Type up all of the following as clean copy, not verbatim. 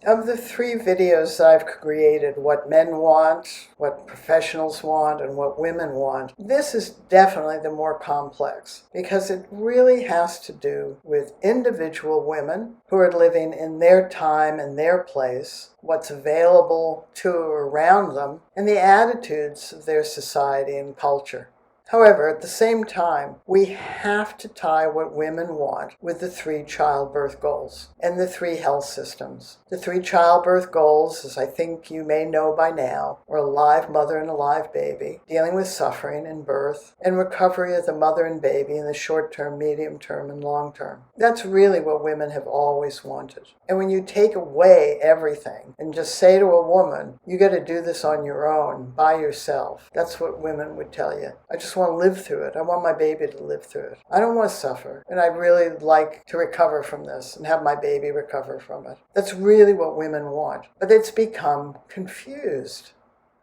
Of the three videos I've created, what men want, what professionals want, and what women want, this is definitely the more complex because it really has to do with individual women who are living in their time and their place, what's available to or around them, and the attitudes of their society and culture. However, at the same time, we have to tie what women want with the three childbirth goals and the three health systems. The three childbirth goals, as I think you may know by now, are a live mother and a live baby, dealing with suffering in birth, and recovery of the mother and baby in the short term, medium term, and long term. That's really what women have always wanted. And when you take away everything and just say to a woman, you got to do this on your own, by yourself, that's what women would tell you. I just want to live through it. I want my baby to live through it. I don't want to suffer. And I'd really like to recover from this and have my baby recover from it. That's really what women want. But it's become confused.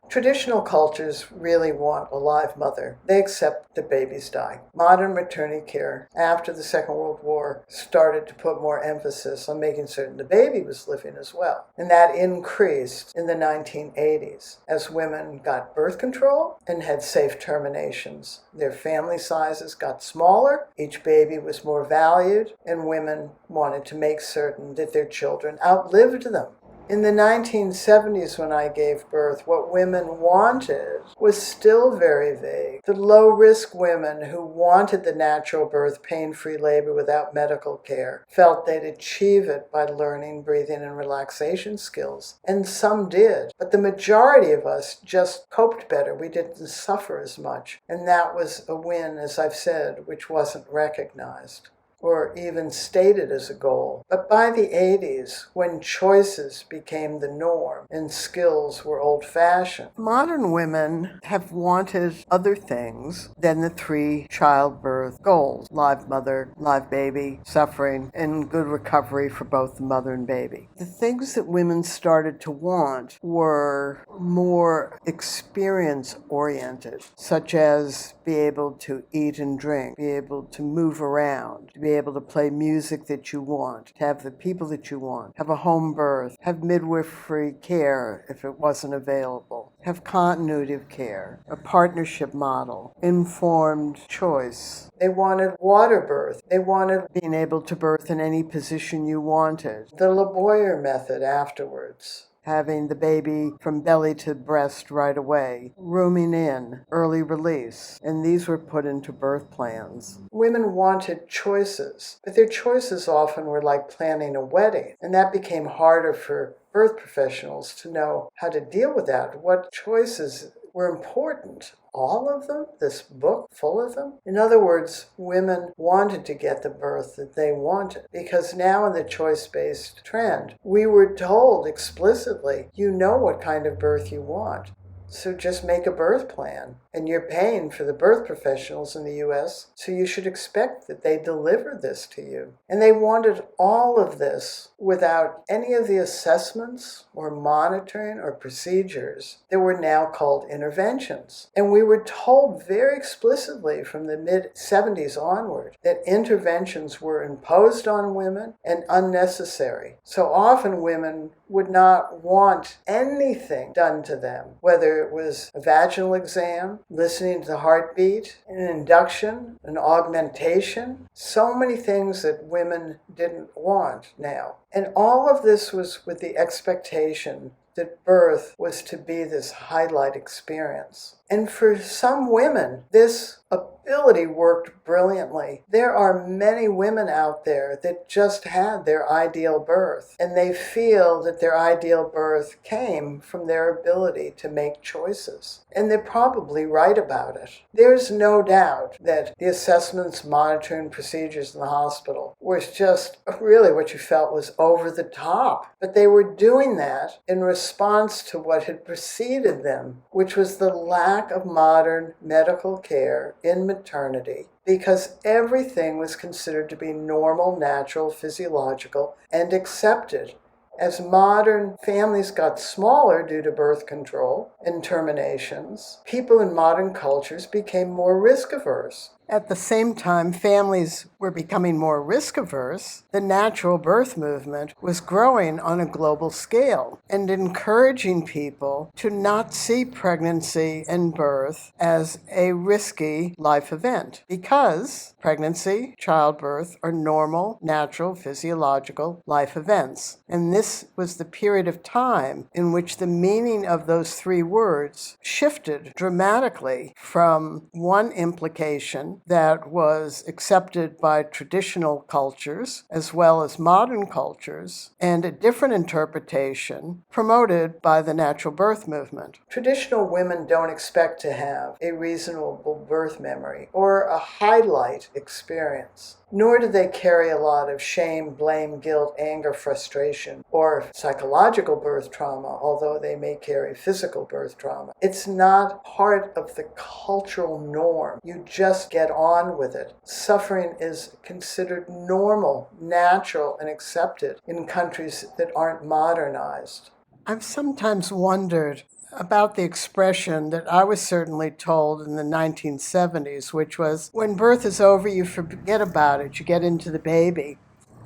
Traditional cultures really want a live mother. They accept that babies die. Modern maternity care after the Second World War started to put more emphasis on making certain the baby was living as well. And that increased in the 1980s as women got birth control and had safe terminations. Their family sizes got smaller, each baby was more valued, and women wanted to make certain that their children outlived them. In the 1970s, when I gave birth, what women wanted was still very vague. The low-risk women who wanted the natural birth, pain-free labor without medical care, felt they'd achieve it by learning breathing and relaxation skills. And some did. But the majority of us just coped better. We didn't suffer as much. And that was a win, as I've said, which wasn't recognized or even stated as a goal. But by the 80s, when choices became the norm and skills were old-fashioned, modern women have wanted other things than the three childbirth goals: live mother, live baby, suffering, and good recovery for both the mother and baby. The things that women started to want were more experience-oriented, such as be able to eat and drink, be able to move around, to be able to play music that you want, to have the people that you want, have a home birth, have midwifery care if it wasn't available, have continuity of care, a partnership model, informed choice. They wanted water birth. They wanted being able to birth in any position you wanted. The Lamaze method afterwards. Having the baby from belly to breast right away, rooming in, early release, and these were put into birth plans. Women wanted choices, but their choices often were like planning a wedding, and that became harder for birth professionals to know how to deal with that. What choices were important? All of them? This book full of them? In other words, women wanted to get the birth that they wanted, because now in the choice-based trend, we were told explicitly, you know what kind of birth you want. So just make a birth plan. And you're paying for the birth professionals in the U.S., so you should expect that they deliver this to you. And they wanted all of this without any of the assessments or monitoring or procedures that were now called interventions. And we were told very explicitly from the mid-70s onward that interventions were imposed on women and unnecessary. So often women would not want anything done to them, whether it was a vaginal exam, listening to the heartbeat, an induction, an augmentation, so many things that women didn't want now. And all of this was with the expectation that birth was to be this highlight experience. And for some women, this ability worked brilliantly. There are many women out there that just had their ideal birth, and they feel that their ideal birth came from their ability to make choices. And they're probably right about it. There's no doubt that the assessments, monitoring procedures in the hospital was just really what you felt was over the top. But they were doing that in response to what had preceded them, which was the lack of modern medical care in maternity, because everything was considered to be normal, natural, physiological, and accepted. As modern families got smaller due to birth control and terminations, people in modern cultures became more risk-averse. At the same time, families were becoming more risk averse. The natural birth movement was growing on a global scale and encouraging people to not see pregnancy and birth as a risky life event because pregnancy, childbirth are normal, natural, physiological life events. And this was the period of time in which the meaning of those three words shifted dramatically from one implication that was accepted by traditional cultures as well as modern cultures, and a different interpretation promoted by the natural birth movement. Traditional women don't expect to have a reasonable birth memory or a highlight experience. Nor do they carry a lot of shame, blame, guilt, anger, frustration, or psychological birth trauma, although they may carry physical birth trauma. It's not part of the cultural norm. You just get on with it. Suffering is considered normal, natural, and accepted in countries that aren't modernized. I've sometimes wondered about the expression that I was certainly told in the 1970s, which was, when birth is over, you forget about it, you get into the baby.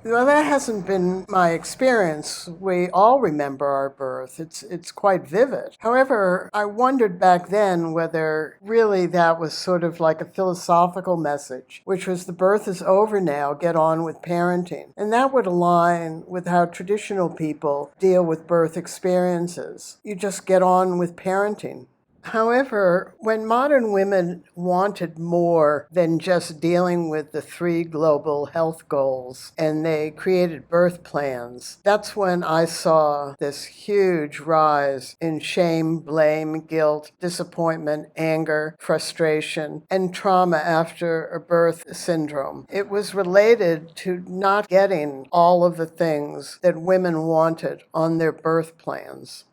Well, that hasn't been my experience. We all remember our birth. It's quite vivid. However, I wondered back then whether really that was sort of like a philosophical message, which was the birth is over now, get on with parenting. And that would align with how traditional people deal with birth experiences. You just get on with parenting. However, when modern women wanted more than just dealing with the 3 global health goals and they created birth plans, that's when I saw this huge rise in shame, blame, guilt, disappointment, anger, frustration, and trauma after a birth syndrome. It was related to not getting all of the things that women wanted on their birth plans.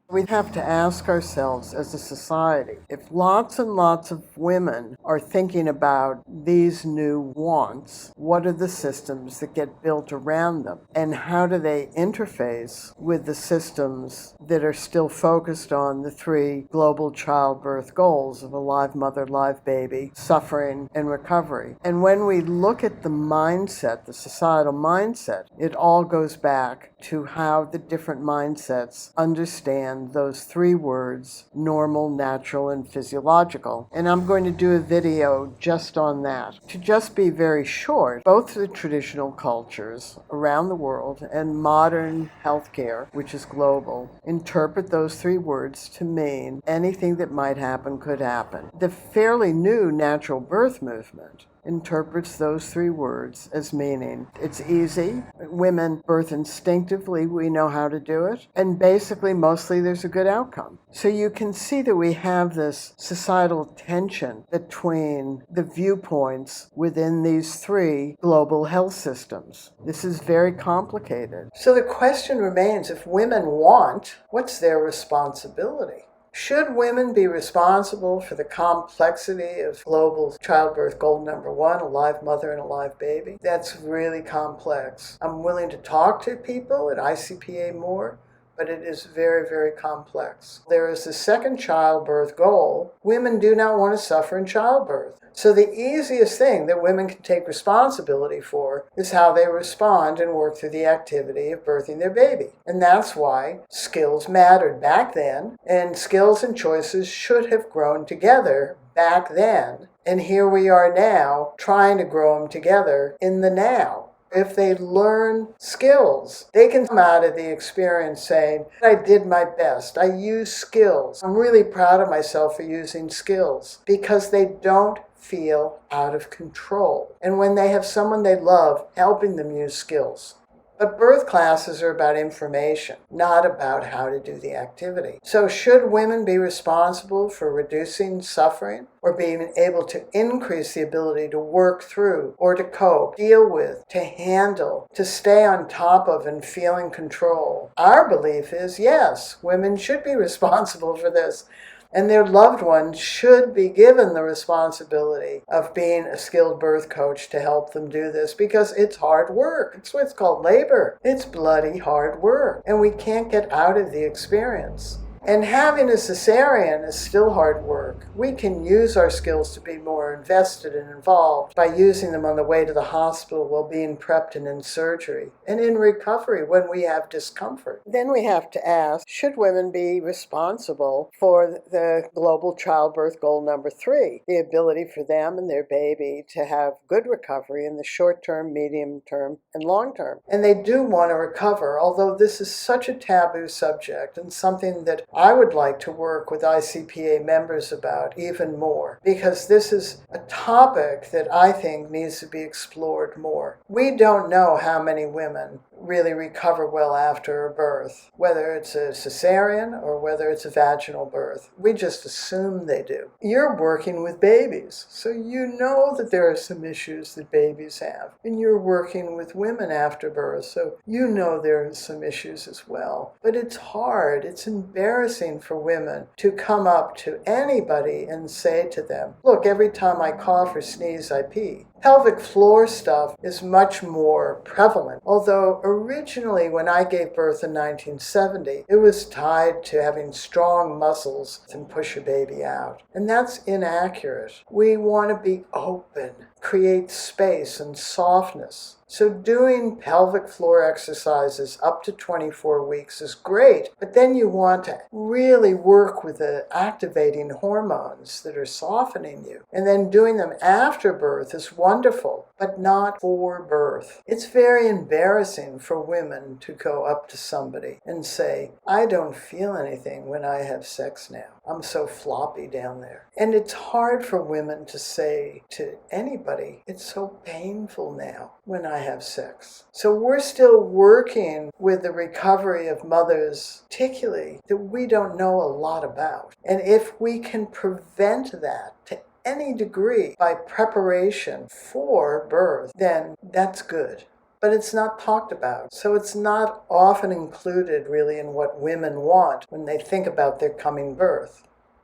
We have to ask ourselves as a society, if lots and lots of women are thinking about these new wants, what are the systems that get built around them? And how do they interface with the systems that are still focused on the 3 global childbirth goals of a live mother, live baby, suffering, and recovery? And when we look at the mindset, the societal mindset, it all goes back to how the different mindsets understand those 3 words, normal, natural, and physiological. And I'm going to do a video just on that. To just be very short, both the traditional cultures around the world and modern healthcare, which is global, interpret those 3 words to mean anything that might happen could happen. The fairly new natural birth movement interprets those 3 words as meaning it's easy, women birth instinctively, we know how to do it, and basically mostly there's a good outcome. So you can see that we have this societal tension between the viewpoints within these 3 global health systems. This is very complicated. So the question remains, if women want, what's their responsibility? Should women be responsible for the complexity of global childbirth goal number 1, a live mother and a live baby? That's really complex. I'm willing to talk to people at ICPA more, but it is very, very complex. There is the second childbirth goal. Women do not want to suffer in childbirth. So the easiest thing that women can take responsibility for is how they respond and work through the activity of birthing their baby. And that's why skills mattered back then, and skills and choices should have grown together back then. And here we are now trying to grow them together in the now. If they learn skills, they can come out of the experience saying, I did my best. I used skills. I'm really proud of myself for using skills, because they don't feel out of control. And when they have someone they love helping them use skills. But birth classes are about information, not about how to do the activity. So should women be responsible for reducing suffering or being able to increase the ability to work through or to cope, deal with, to handle, to stay on top of and feel in control? Our belief is yes, women should be responsible for this. And their loved ones should be given the responsibility of being a skilled birth coach to help them do this, because it's hard work. It's what's called labor. It's bloody hard work. And we can't get out of the experience. And having a cesarean is still hard work. We can use our skills to be more invested and involved by using them on the way to the hospital while being prepped and in surgery, and in recovery when we have discomfort. Then we have to ask, should women be responsible for the global childbirth goal number 3, the ability for them and their baby to have good recovery in the short term, medium term, and long term? And they do want to recover, although this is such a taboo subject and something that I would like to work with ICPA members about even more, because this is a topic that I think needs to be explored more. We don't know how many women really recover well after a birth, whether it's a cesarean or whether it's a vaginal birth. We just assume they do. You're working with babies, so you know that there are some issues that babies have. And you're working with women after birth, so you know there are some issues as well. But it's hard, it's embarrassing for women to come up to anybody and say to them, look, every time I cough or sneeze, I pee. Pelvic floor stuff is much more prevalent, although originally when I gave birth in 1970, it was tied to having strong muscles and push your baby out. And that's inaccurate. We want to be open, create space and softness. So doing pelvic floor exercises up to 24 weeks is great, but then you want to really work with the activating hormones that are softening you. And then doing them after birth is wonderful, but not for birth. It's very embarrassing for women to go up to somebody and say, I don't feel anything when I have sex now. I'm so floppy down there. And it's hard for women to say to anybody, it's so painful now when I have sex. So we're still working with the recovery of mothers, particularly, that we don't know a lot about. And if we can prevent that to any degree by preparation for birth, then that's good. But it's not talked about. So it's not often included really in what women want when they think about their coming birth.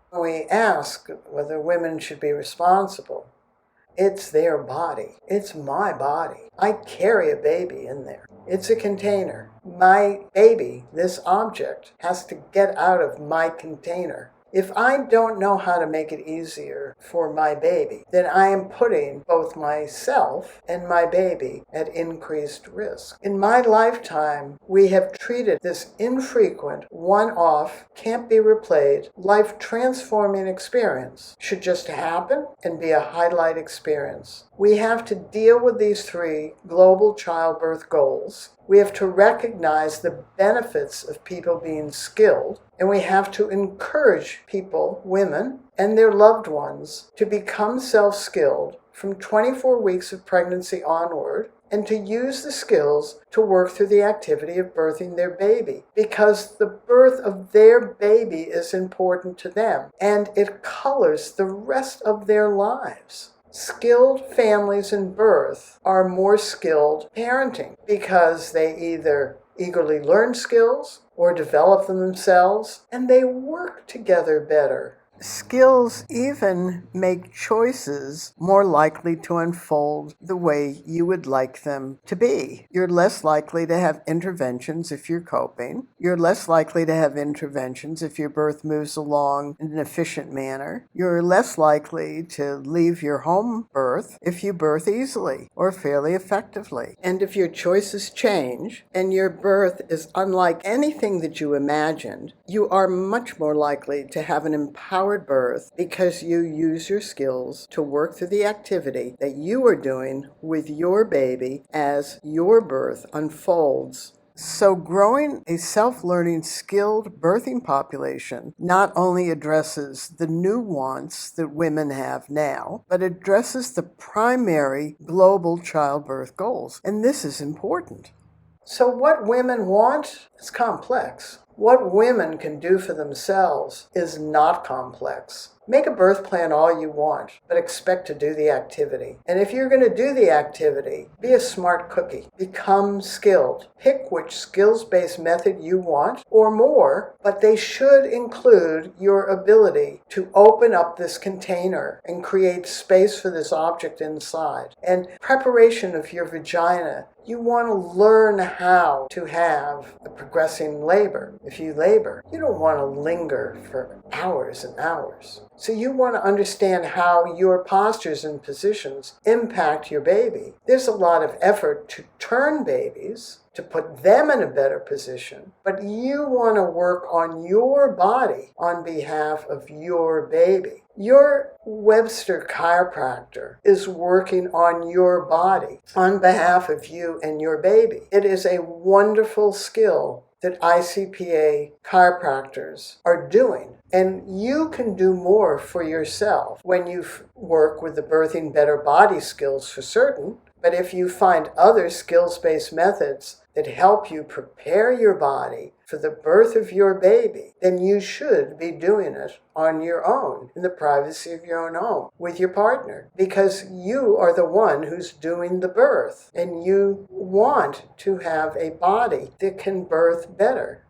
When we ask whether women should be responsible, it's their body. It's my body. I carry a baby in there. It's a container. My baby, this object, has to get out of my container. If I don't know how to make it easier for my baby, then I am putting both myself and my baby at increased risk. In my lifetime, we have treated this infrequent, one-off, can't be replayed, life-transforming experience should just happen and be a highlight experience. We have to deal with these 3 global childbirth goals. We have to recognize the benefits of people being skilled, and we have to encourage people, women, and their loved ones to become self-skilled from 24 weeks of pregnancy onward, and to use the skills to work through the activity of birthing their baby, because the birth of their baby is important to them, and it colors the rest of their lives. Skilled families in birth are more skilled parenting because they either eagerly learn skills or develop them themselves, and they work together better. Skills even make choices more likely to unfold the way you would like them to be. You're less likely to have interventions if you're coping. You're less likely to have interventions if your birth moves along in an efficient manner. You're less likely to leave your home birth if you birth easily or fairly effectively. And if your choices change and your birth is unlike anything that you imagined, you are much more likely to have an empowered birth because you use your skills to work through the activity that you are doing with your baby as your birth unfolds. So growing a self-learning, skilled birthing population not only addresses the new wants that women have now, but addresses the primary global childbirth goals. And this is important. So what women want is complex. What women can do for themselves is not complex. Make a birth plan all you want, but expect to do the activity. And if you're going to do the activity, be a smart cookie. Become skilled. Pick which skills-based method you want or more, but they should include your ability to open up this container and create space for this object inside. And preparation of your vagina, You want to learn how to have a progressing labor. If you labor, you don't want to linger for hours and hours. So you want to understand how your postures and positions impact your baby. There's a lot of effort to turn babies, to put them in a better position, but you want to work on your body on behalf of your baby. Your Webster chiropractor is working on your body on behalf of you and your baby. It is a wonderful skill that ICPA chiropractors are doing. And you can do more for yourself when you work with the Birthing Better Body skills for certain. But if you find other skills-based methods that help you prepare your body for the birth of your baby, then you should be doing it on your own, in the privacy of your own home, with your partner, because you are the one who's doing the birth, and you want to have a body that can birth better.